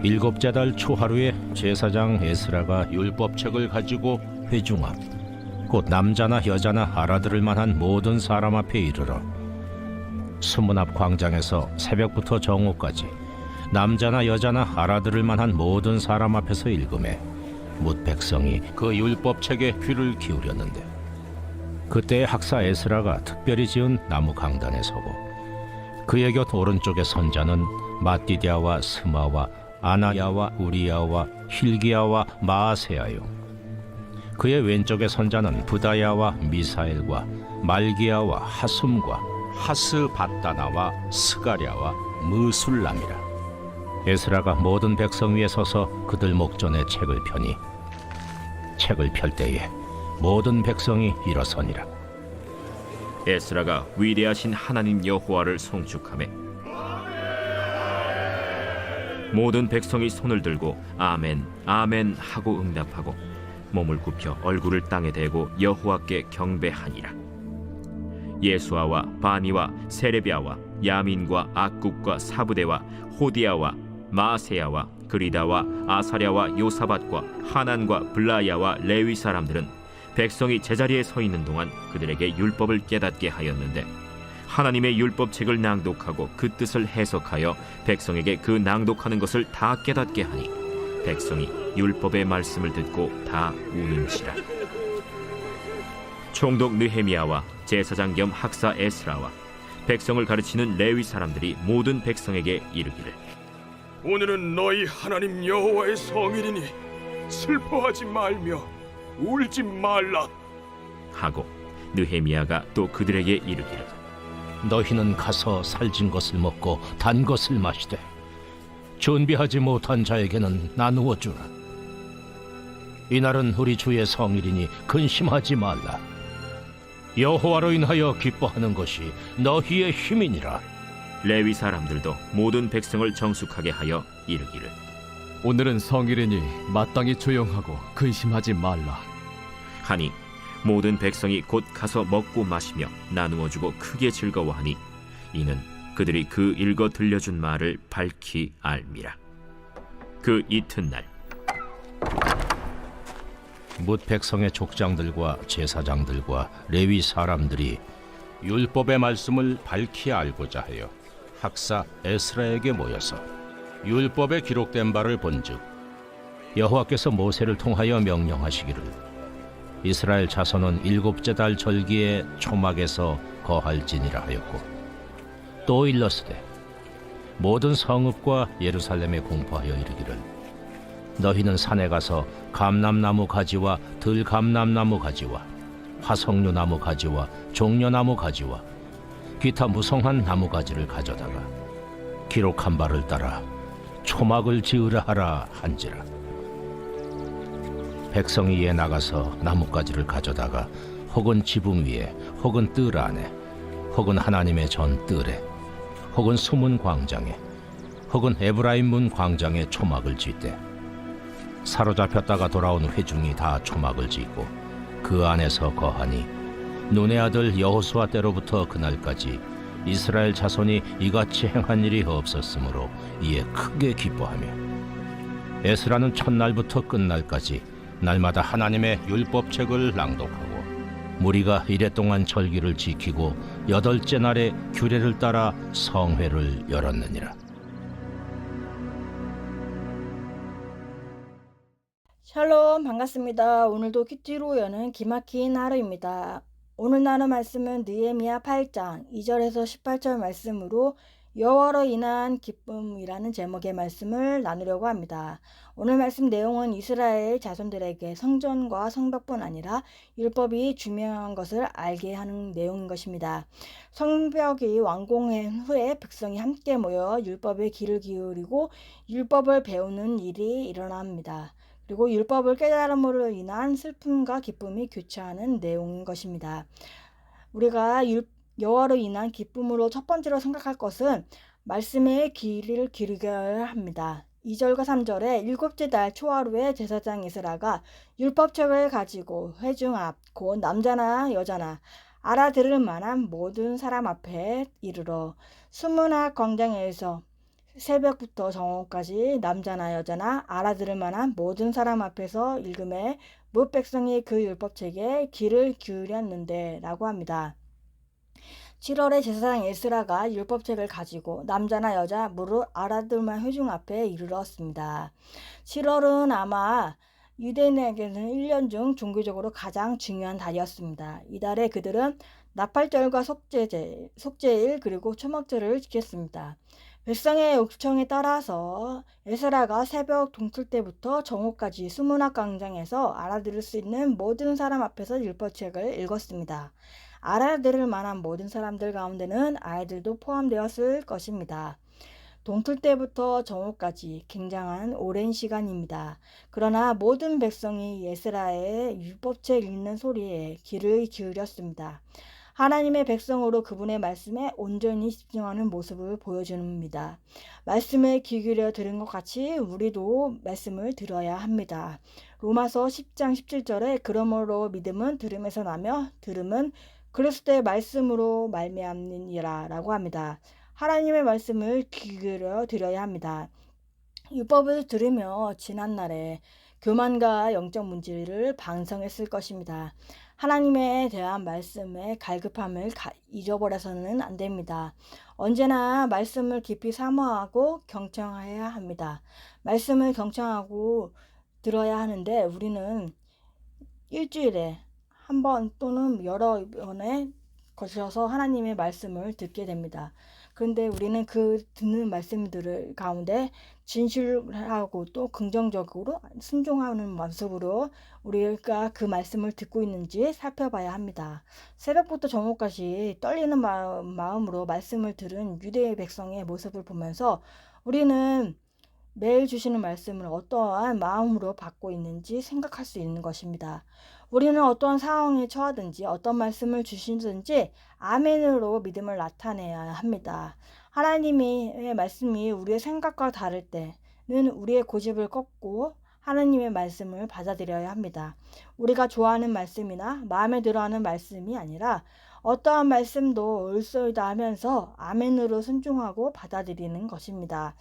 일곱째 달 초하루에 제사장 에스라가 율법책을 가지고 회중 앞, 곧 남자나 여자나 알아들을 만한 모든 사람 앞에 이르러 수문 앞 광장에서 새벽부터 정오까지 남자나 여자나 알아들을 만한 모든 사람 앞에서 읽음에 뭇 백성이 그 율법책에 귀를 기울였는데, 그때 학사 에스라가 특별히 지은 나무 강단에 서고 그의 곁 오른쪽에 선자는 마띠디아와 스마와 아나야와 우리야와 힐기야와 마아세야요, 그의 왼쪽에 선자는 부다야와 미사엘과 말기야와 하숨과 하스바다나와 스가랴와 무술람이라. 에스라가 모든 백성 위에 서서 그들 목전에 책을 펴니 책을 펼 때에 모든 백성이 일어서니라. 에스라가 위대하신 하나님 여호와를 송축하매 모든 백성이 손을 들고 아멘 아멘 하고 응답하고 몸을 굽혀 얼굴을 땅에 대고 여호와께 경배하니라. 예수아와 바니와 세레비아와 야민과 악국과 사부대와 호디아와 마세야와 그리다와 아사랴와 요사밧과 하난과 블라야와 레위 사람들은 백성이 제자리에 서 있는 동안 그들에게 율법을 깨닫게 하였는데, 하나님의 율법책을 낭독하고 그 뜻을 해석하여 백성에게 그 낭독하는 것을 다 깨닫게 하니 백성이 율법의 말씀을 듣고 다 우는지라. 총독 느헤미야와 제사장 겸 학사 에스라와 백성을 가르치는 레위 사람들이 모든 백성에게 이르기를, 오늘은 너희 하나님 여호와의 성일이니 슬퍼하지 말며 울지 말라 하고 느헤미야가 또 그들에게 이르기를, 너희는 가서 살진 것을 먹고 단 것을 마시되 준비하지 못한 자에게는 나누어 주라. 이날은 우리 주의 성일이니 근심하지 말라. 여호와로 인하여 기뻐하는 것이 너희의 힘이니라. 레위 사람들도 모든 백성을 정숙하게 하여 이르기를, 오늘은 성일이니 마땅히 조용하고 근심하지 말라 하니 모든 백성이 곧 가서 먹고 마시며 나누어 주고 크게 즐거워하니 이는 그들이 그 읽어 들려준 말을 밝히 알미라. 그 이튿날 뭇 백성의 족장들과 제사장들과 레위 사람들이 율법의 말씀을 밝히 알고자 하여 학사 에스라에게 모여서 율법에 기록된 바를 본즉, 여호와께서 모세를 통하여 명령하시기를 이스라엘 자손은 일곱째 달 절기에 초막에서 거할지니라 하였고, 또 일렀으되 모든 성읍과 예루살렘에 공포하여 이르기를 너희는 산에 가서 감람나무 가지와 들감람나무 가지와 화석류나무 가지와 종려나무 가지와 기타 무성한 나무 가지를 가져다가 기록한 바를 따라 초막을 지으라 하라 한지라. 백성이 이에 나가서 나뭇가지를 가져다가 혹은 지붕 위에 혹은 뜰 안에 혹은 하나님의 전 뜰에 혹은 수문 광장에 혹은 에브라임 문 광장에 초막을 짓되, 사로잡혔다가 돌아온 회중이 다 초막을 짓고 그 안에서 거하니 눈의 아들 여호수아 때로부터 그날까지 이스라엘 자손이 이같이 행한 일이 없었으므로 이에 크게 기뻐하며, 에스라는 첫날부터 끝날까지 날마다 하나님의 율법책을 낭독하고 무리가 이랫동안 절기를 지키고 여덟째 날에 규례를 따라 성회를 열었느니라. 샬롬, 반갑습니다. 오늘도 퀴즈로 여는 기막힌 하루입니다. 오늘 나눌 말씀은 느헤미야 8장 2절에서 18절 말씀으로 여호와로 인한 기쁨이라는 제목의 말씀을 나누려고 합니다. 오늘 말씀 내용은 이스라엘 자손들에게 성전과 성벽뿐 아니라 율법이 중요한 것을 알게 하는 내용인 것입니다. 성벽이 완공한 후에 백성이 함께 모여 율법에 귀를 기울이고 율법을 배우는 일이 일어납니다. 그리고 율법을 깨달음으로 인한 슬픔과 기쁨이 교차하는 내용인 것입니다. 우리가 여호와로 인한 기쁨으로 첫 번째로 생각할 것은 말씀에 귀를 기울여야 합니다. 2절과 3절에 일곱째 달 초하루에 제사장 에스라가 율법책을 가지고 회중 앞 곧 남자나 여자나 알아들을 만한 모든 사람 앞에 이르러 수문 앞 광장에서 새벽부터 정오까지 남자나 여자나 알아들을 만한 모든 사람 앞에서 읽음에 뭇 백성이 그 율법책에 귀를 기울였는데 라고 합니다. 7월에 제사장 에스라가 율법책을 가지고 남자나 여자 무릇 알아들만 회중 앞에 이르렀습니다. 7월은 아마 유대인에게는 1년 중 종교적으로 가장 중요한 달이었습니다. 이달에 그들은 나팔절과 속죄일 그리고 초막절을 지켰습니다. 백성의 요청에 따라서 에스라가 새벽 동틀 때부터 정오까지 수문학 광장에서 알아들을 수 있는 모든 사람 앞에서 율법책을 읽었습니다. 알아들을 만한 모든 사람들 가운데는 아이들도 포함되었을 것입니다. 동틀 때부터 정오까지 굉장한 오랜 시간입니다. 그러나 모든 백성이 에스라의 율법책 읽는 소리에 귀를 기울였습니다. 하나님의 백성으로 그분의 말씀에 온전히 집중하는 모습을 보여줍니다. 말씀에 귀 기울여 들은 것 같이 우리도 말씀을 들어야 합니다. 로마서 10장 17절에 그러므로 믿음은 들음에서 나며 들음은 그리스도의 말씀으로 말미암느니라 라고 합니다. 하나님의 말씀을 귀 기울여 들어야 합니다. 율법을 들으며 지난날에 교만과 영적 문제를 반성했을 것입니다. 하나님에 대한 말씀의 갈급함을 잊어버려서는 안 됩니다. 언제나 말씀을 깊이 사모하고 경청해야 합니다. 말씀을 경청하고 들어야 하는데 우리는 일주일에 한 번 또는 여러 번에 거쳐서 하나님의 말씀을 듣게 됩니다. 그런데 우리는 그 듣는 말씀들 가운데 진실하고 또 긍정적으로 순종하는 모습으로 우리가 그 말씀을 듣고 있는지 살펴봐야 합니다. 새벽부터 정오까지 떨리는 마음으로 말씀을 들은 유대의 백성의 모습을 보면서 우리는 매일 주시는 말씀을 어떠한 마음으로 받고 있는지 생각할 수 있는 것입니다. 우리는 어떠한 상황에 처하든지 어떤 말씀을 주시든지 아멘으로 믿음을 나타내야 합니다. 하나님의 말씀이 우리의 생각과 다를 때는 우리의 고집을 꺾고 하나님의 말씀을 받아들여야 합니다. 우리가 좋아하는 말씀이나 마음에 들어하는 말씀이 아니라 어떠한 말씀도 옳소이다 하면서 아멘으로 순종하고 받아들이는 것입니다.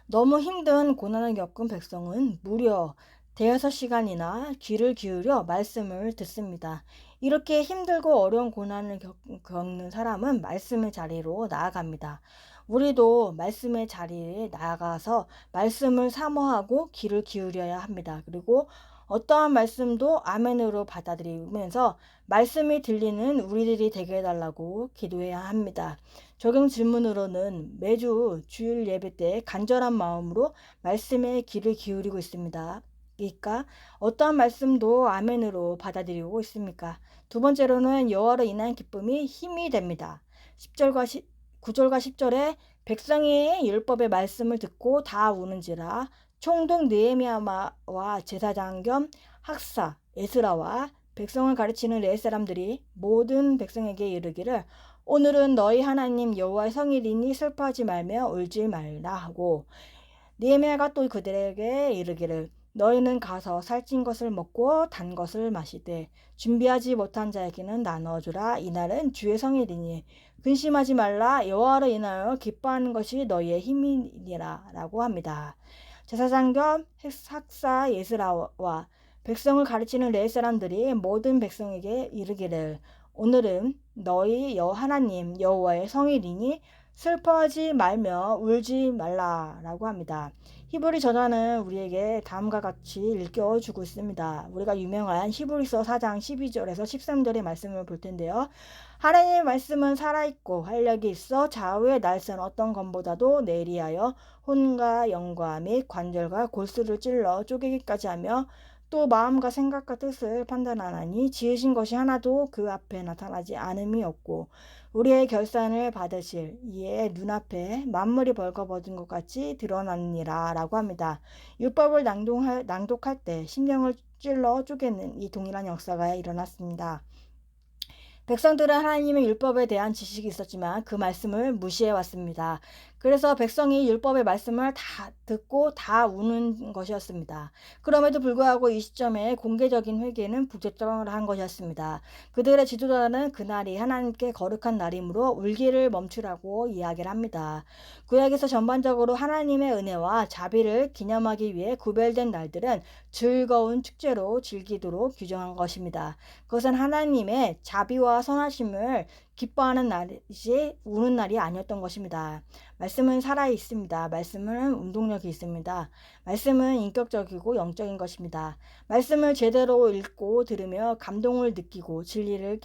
너무 힘든 고난을 겪은 백성은 무려 대여섯 시간이나 귀를 기울여 말씀을 듣습니다. 이렇게 힘들고 어려운 고난을 겪는 사람은 말씀의 자리로 나아갑니다. 우리도 말씀의 자리에 나아가서 말씀을 사모하고 귀를 기울여야 합니다. 그리고 어떠한 말씀도 아멘으로 받아들이면서 말씀이 들리는 우리들이 되게 해달라고 기도해야 합니다. 적용 질문으로는 매주 주일 예배 때 간절한 마음으로 말씀에 귀를 기울이고 있습니다. 그러니까 어떠한 말씀도 아멘으로 받아들이고 있습니까? 두 번째로는 여호와로 인한 기쁨이 힘이 됩니다. 9절과 10절에 백성이 율법의 말씀을 듣고 다 우는지라 총독 느헤미야와 제사장 겸 학사 에스라와 백성을 가르치는 레위 사람들이 모든 백성에게 이르기를 오늘은 너희 하나님 여호와의 성일이니 슬퍼하지 말며 울지 말라 하고 느헤미야가 또 그들에게 이르기를 너희는 가서 살찐 것을 먹고 단 것을 마시되 준비하지 못한 자에게는 나눠주라. 이날은 주의 성일이니 근심하지 말라. 여호와로 인하여 기뻐하는 것이 너희의 힘이니라 라고 합니다. 제사장 겸 학사 에스라와 백성을 가르치는 레위 사람들이 모든 백성에게 이르기를 오늘은 너희 하나님 여호와의 성일이니 슬퍼하지 말며 울지 말라라고 합니다. 히브리 저자는 우리에게 다음과 같이 읽혀주고 있습니다. 우리가 유명한 히브리서 4장 12절에서 13절의 말씀을 볼 텐데요. 하나님의 말씀은 살아있고 활력이 있어 좌우의 날선 어떤 검보다도 내리하여 혼과 영과 및 관절과 골수를 찔러 쪼개기까지 하며 또 마음과 생각과 뜻을 판단하나니 지으신 것이 하나도 그 앞에 나타나지 않음이 없고 우리의 결산을 받으실 이에 눈앞에 만물이 벌거벗은 것 같이 드러나느니라 라고 합니다. 율법을 낭독할 때 신경을 찔러 쪼개는 이 동일한 역사가 일어났습니다. 백성들은 하나님의 율법에 대한 지식이 있었지만 그 말씀을 무시해왔습니다. 그래서 백성이 율법의 말씀을 다 듣고 다 우는 것이었습니다. 그럼에도 불구하고 이 시점에 공개적인 회개는 부적절한 것이었습니다. 그들의 지도자는 그날이 하나님께 거룩한 날이므로 울기를 멈추라고 이야기를 합니다. 구약에서 전반적으로 하나님의 은혜와 자비를 기념하기 위해 구별된 날들은 즐거운 축제로 즐기도록 규정한 것입니다. 그것은 하나님의 자비와 선하심을 기뻐하는 날이지 우는 날이 아니었던 것입니다. 말씀은 살아 있습니다. 말씀은 운동력이 있습니다. 말씀은 인격적이고 영적인 것입니다. 말씀을 제대로 읽고 들으며 감동을 느끼고 진리를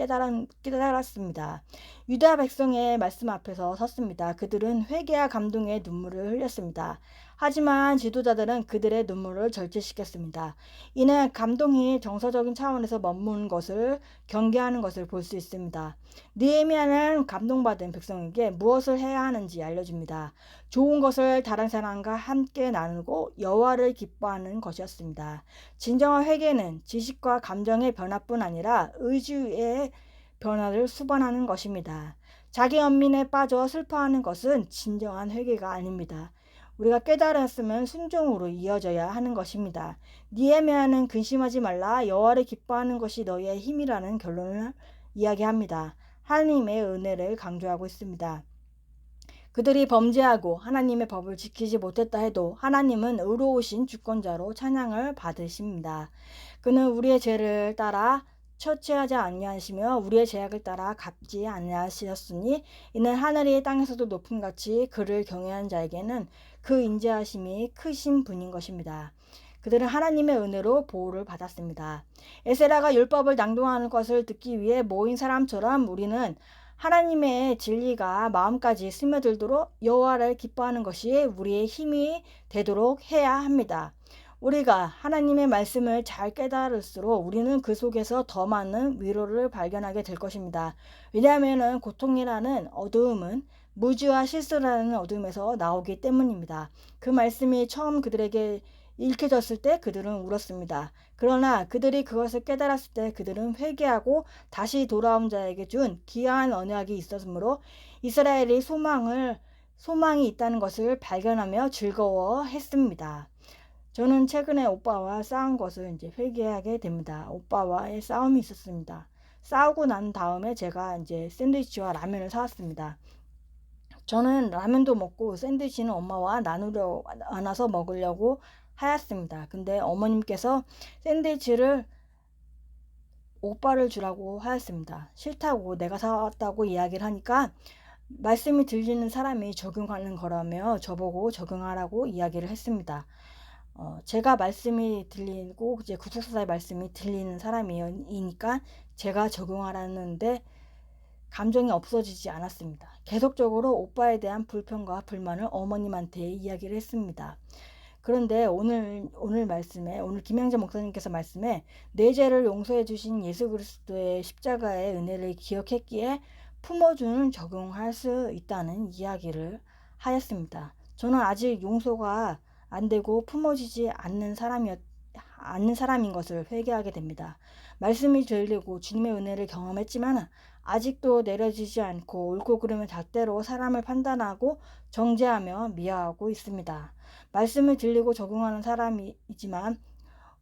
깨달았습니다. 유다 백성의 말씀 앞에서 섰습니다. 그들은 회개와 감동의 눈물을 흘렸습니다. 하지만 지도자들은 그들의 눈물을 절제시켰습니다. 이는 감동이 정서적인 차원에서 머무는 것을 경계하는 것을 볼 수 있습니다. 느헤미야는 감동받은 백성에게 무엇을 해야 하는지 알려줍니다. 좋은 것을 다른 사람과 함께 나누고 여호와를 기뻐하는 것이었습니다. 진정한 회개는 지식과 감정의 변화뿐 아니라 의지의 변화를 수반하는 것입니다. 자기 연민에 빠져 슬퍼하는 것은 진정한 회개가 아닙니다. 우리가 깨달았으면 순종으로 이어져야 하는 것입니다. 느헤미야는 근심하지 말라 여호와를 기뻐하는 것이 너희의 힘이라는 결론을 이야기합니다. 하나님의 은혜를 강조하고 있습니다. 그들이 범죄하고 하나님의 법을 지키지 못했다 해도 하나님은 의로우신 주권자로 찬양을 받으십니다. 그는 우리의 죄를 따라 처치하지 아니하시며 우리의 죄악을 따라 갚지 아니하셨으니 이는 하늘이 땅에서도 높음같이 그를 경외하는 자에게는 그 인자하심이 크신 분인 것입니다. 그들은 하나님의 은혜로 보호를 받았습니다. 에스라가 율법을 낭독하는 것을 듣기 위해 모인 사람처럼 우리는 하나님의 진리가 마음까지 스며들도록 여호와를 기뻐하는 것이 우리의 힘이 되도록 해야 합니다. 우리가 하나님의 말씀을 잘 깨달을수록 우리는 그 속에서 더 많은 위로를 발견하게 될 것입니다. 왜냐하면 고통이라는 어두움은 무지와 실수라는 어둠에서 나오기 때문입니다. 그 말씀이 처음 그들에게 읽혀졌을 때 그들은 울었습니다. 그러나 그들이 그것을 깨달았을 때 그들은 회개하고 다시 돌아온 자에게 준 귀한 언약이 있었으므로 이스라엘이 소망이 있다는 것을 발견하며 즐거워했습니다. 저는 최근에 오빠와 싸운 것을 이제 회개하게 됩니다. 오빠와의 싸움이 있었습니다. 싸우고 난 다음에 제가 이제 샌드위치와 라면을 사왔습니다. 저는 라면도 먹고 샌드위치는 엄마와 나누려 안아서 먹으려고 하였습니다. 근데 어머님께서 샌드위치를 오빠를 주라고 하였습니다. 싫다고 내가 사왔다고 이야기를 하니까 말씀이 들리는 사람이 적용하는 거라며 저보고 적용하라고 이야기를 했습니다. 제가 말씀이 들리고 이제 구속사의 말씀이 들리는 사람이니까 제가 적용하라는데 감정이 없어지지 않았습니다. 계속적으로 오빠에 대한 불평과 불만을 어머님한테 이야기를 했습니다. 그런데 오늘 말씀에 오늘 김영재 목사님께서 말씀에 내 죄를 용서해 주신 예수 그리스도의 십자가의 은혜를 기억했기에 품어주는 적용할 수 있다는 이야기를 하였습니다. 저는 아직 용서가 안 되고 품어지지 않는 사람인 것을 회개하게 됩니다. 말씀이 들리고 주님의 은혜를 경험했지만 아직도 내려지지 않고 옳고 그름의 잣대로 사람을 판단하고 정죄하며 미화하고 있습니다. 말씀을 들리고 적용하는 사람이지만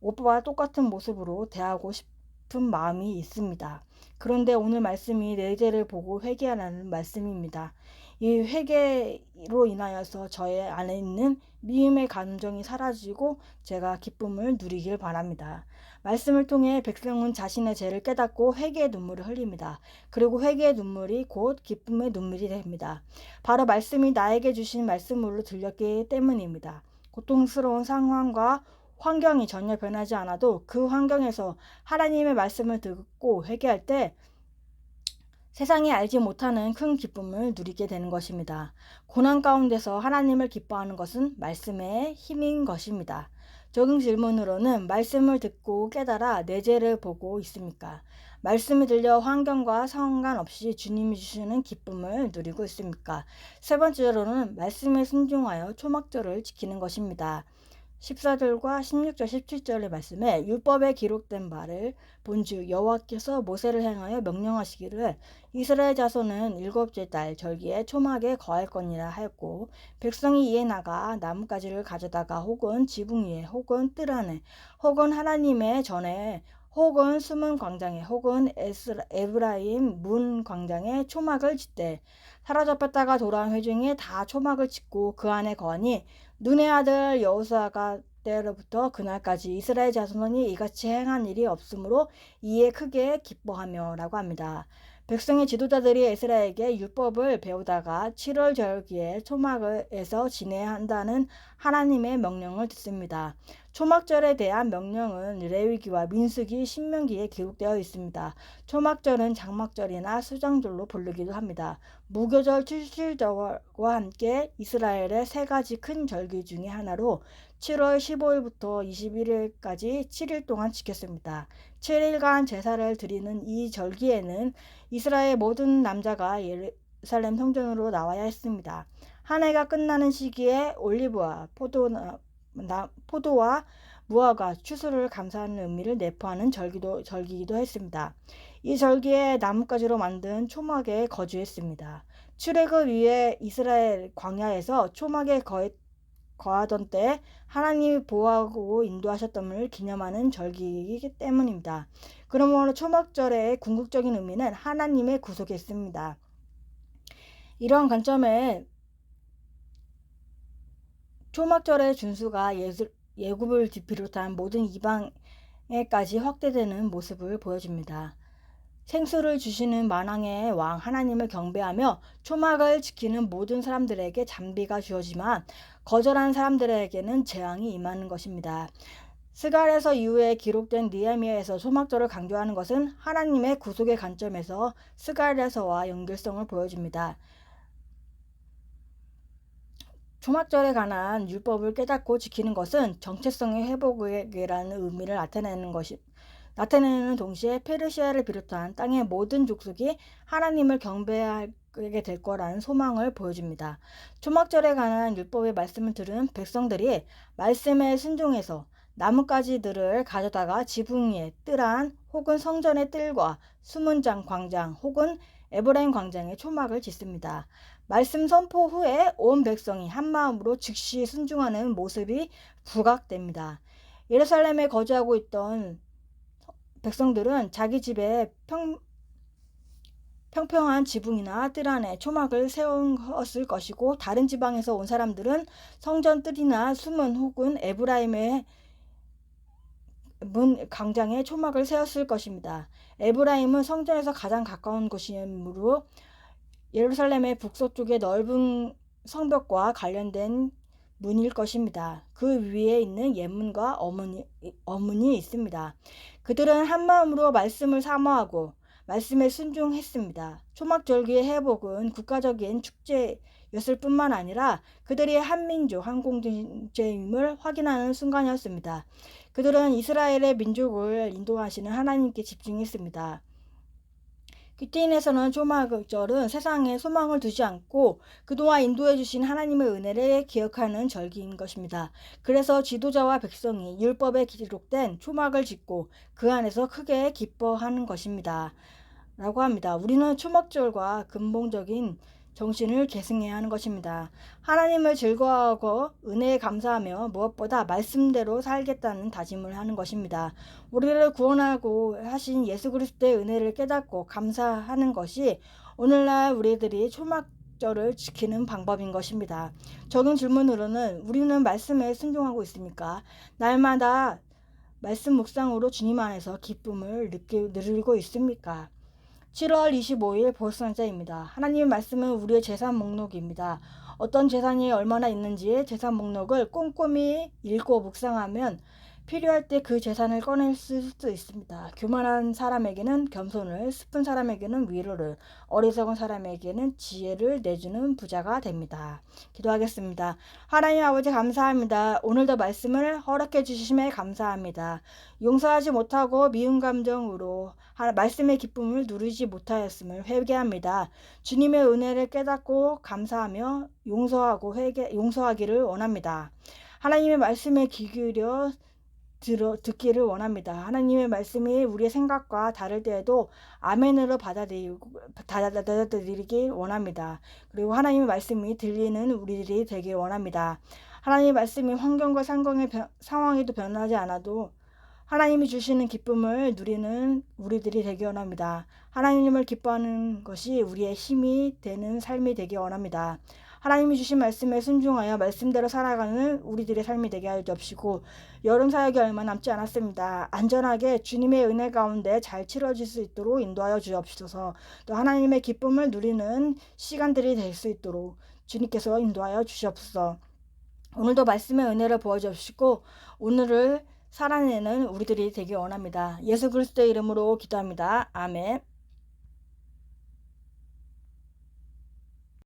오빠와 똑같은 모습으로 대하고 싶은 마음이 있습니다. 그런데 오늘 말씀이 내 죄를 보고 회개하라는 말씀입니다. 이 회개로 인하여서 저의 안에 있는 미움의 감정이 사라지고 제가 기쁨을 누리길 바랍니다. 말씀을 통해 백성은 자신의 죄를 깨닫고 회개의 눈물을 흘립니다. 그리고 회개의 눈물이 곧 기쁨의 눈물이 됩니다. 바로 말씀이 나에게 주신 말씀으로 들렸기 때문입니다. 고통스러운 상황과 환경이 전혀 변하지 않아도 그 환경에서 하나님의 말씀을 듣고 회개할 때 세상이 알지 못하는 큰 기쁨을 누리게 되는 것입니다. 고난 가운데서 하나님을 기뻐하는 것은 말씀의 힘인 것입니다. 적용 질문으로는 말씀을 듣고 깨달아 내 죄를 보고 있습니까? 말씀이 들려 환경과 상관없이 주님이 주시는 기쁨을 누리고 있습니까? 세 번째로는 말씀에 순종하여 초막절을 지키는 것입니다. 14절과 16절 17절의 말씀에 율법에 기록된 바를 본즉 여호와께서 모세를 행하여 명령하시기를 이스라엘 자손은 일곱째 달 절기에 초막에 거할 거니라 하였고 백성이 이에 나가 나뭇가지를 가져다가 혹은 지붕 위에 혹은 뜰 안에 혹은 하나님의 전에 혹은 숨은 광장에 혹은 에브라임 문 광장에 초막을 짓되 사로잡혔다가 돌아온 회중이 다 초막을 짓고 그 안에 거하니 눈의 아들 여호수아가 때로부터 그날까지 이스라엘 자손이 이같이 행한 일이 없으므로 이에 크게 기뻐하며 라고 합니다. 백성의 지도자들이 에스라에게 율법을 배우다가 7월 절기에 초막에서 지내야 한다는 하나님의 명령을 듣습니다. 초막절에 대한 명령은 레위기와 민수기, 신명기에 기록되어 있습니다. 초막절은 장막절이나 수장절로 부르기도 합니다. 무교절, 칠칠절과 함께 이스라엘의 세 가지 큰 절기 중의 하나로 7월 15일부터 21일까지 7일 동안 지켰습니다. 7일간 제사를 드리는 이 절기에는 이스라엘 모든 남자가 예루살렘 성전으로 나와야 했습니다. 한 해가 끝나는 시기에 올리브와 포도와 무화과, 추수를 감사하는 의미를 내포하는 절기이기도 했습니다. 이 절기에 나뭇가지로 만든 초막에 거주했습니다. 출애굽 위에 이스라엘 광야에서 초막에 거하던 때 하나님이 보호하고 인도하셨던을 기념하는 절기이기 때문입니다. 그러므로 초막절의 궁극적인 의미는 하나님의 구속에 있습니다. 이러한 관점에 초막절의 준수가 예굽을 비롯한 모든 이방에까지 확대되는 모습을 보여줍니다. 생수를 주시는 만왕의 왕 하나님을 경배하며 초막을 지키는 모든 사람들에게 잔비가 주어지만 거절한 사람들에게는 재앙이 임하는 것입니다. 스갈에서 이후에 기록된 느헤미야에서 초막절을 강조하는 것은 하나님의 구속의 관점에서 스갈에서와 연결성을 보여줍니다. 초막절에 관한 율법을 깨닫고 지키는 것은 정체성의 회복이라는 의미를 나타내는 동시에 페르시아를 비롯한 땅의 모든 족속이 하나님을 경배하게 될 거라는 소망을 보여줍니다. 초막절에 관한 율법의 말씀을 들은 백성들이 말씀에 순종해서 나뭇가지들을 가져다가 지붕 위에 뜰 안 혹은 성전의 뜰과 수문장 광장 혹은 에브라임 광장에 초막을 짓습니다. 말씀 선포 후에 온 백성이 한마음으로 즉시 순종하는 모습이 부각됩니다. 예루살렘에 거주하고 있던 백성들은 자기 집에 평평한 지붕이나 뜰 안에 초막을 세웠을 것이고 다른 지방에서 온 사람들은 성전 뜰이나 수문 혹은 에브라임의 문 광장에 초막을 세웠을 것입니다. 에브라임은 성전에서 가장 가까운 곳이므로 예루살렘의 북서쪽의 넓은 성벽과 관련된 문일 것입니다. 그 위에 있는 옛문과 어문이 있습니다. 그들은 한마음으로 말씀을 사모하고 말씀에 순종했습니다. 초막절기의 회복은 국가적인 축제였을 뿐만 아니라 그들이 한민족, 한공동체임을 확인하는 순간이었습니다. 그들은 이스라엘의 민족을 인도하시는 하나님께 집중했습니다. 귀티인에서는 초막절은 세상에 소망을 두지 않고 그동안 인도해 주신 하나님의 은혜를 기억하는 절기인 것입니다. 그래서 지도자와 백성이 율법에 기록된 초막을 짓고 그 안에서 크게 기뻐하는 것입니다. 라고 합니다. 우리는 초막절과 근본적인 정신을 계승해야 하는 것입니다. 하나님을 즐거워하고 은혜에 감사하며 무엇보다 말씀대로 살겠다는 다짐을 하는 것입니다. 우리를 구원하고 하신 예수 그리스도의 은혜를 깨닫고 감사하는 것이 오늘날 우리들이 초막절을 지키는 방법인 것입니다. 적은 질문으로는 우리는 말씀에 순종하고 있습니까? 날마다 말씀 묵상으로 주님 안에서 기쁨을 누리고 있습니까? 7월 25일 보석상자입니다. 하나님의 말씀은 우리의 재산 목록입니다. 어떤 재산이 얼마나 있는지 재산 목록을 꼼꼼히 읽고 묵상하면 필요할 때 그 재산을 꺼낼 수 있습니다. 교만한 사람에게는 겸손을, 슬픈 사람에게는 위로를, 어리석은 사람에게는 지혜를 내주는 부자가 됩니다. 기도하겠습니다. 하나님 아버지 감사합니다. 오늘도 말씀을 허락해 주심에 감사합니다. 용서하지 못하고 미운 감정으로 말씀의 기쁨을 누리지 못하였음을 회개합니다. 주님의 은혜를 깨닫고 감사하며 용서하기를 원합니다. 하나님의 말씀에 귀 기울여 듣기를 원합니다. 하나님의 말씀이 우리의 생각과 다를 때에도 아멘으로 받아들이길 원합니다. 그리고 하나님의 말씀이 들리는 우리들이 되길 원합니다. 하나님의 말씀이 환경과 상황에도 변하지 않아도 하나님이 주시는 기쁨을 누리는 우리들이 되기 원합니다. 하나님을 기뻐하는 것이 우리의 힘이 되는 삶이 되기 원합니다. 하나님이 주신 말씀에 순종하여 말씀대로 살아가는 우리들의 삶이 되게 하여 주옵시고, 여름 사역이 얼마 남지 않았습니다. 안전하게 주님의 은혜 가운데 잘 치러질 수 있도록 인도하여 주옵소서. 또 하나님의 기쁨을 누리는 시간들이 될 수 있도록 주님께서 인도하여 주시옵소서. 오늘도 말씀의 은혜를 부어주시고 오늘을 살아내는 우리들이 되기 원합니다. 예수 그리스도의 이름으로 기도합니다. 아멘.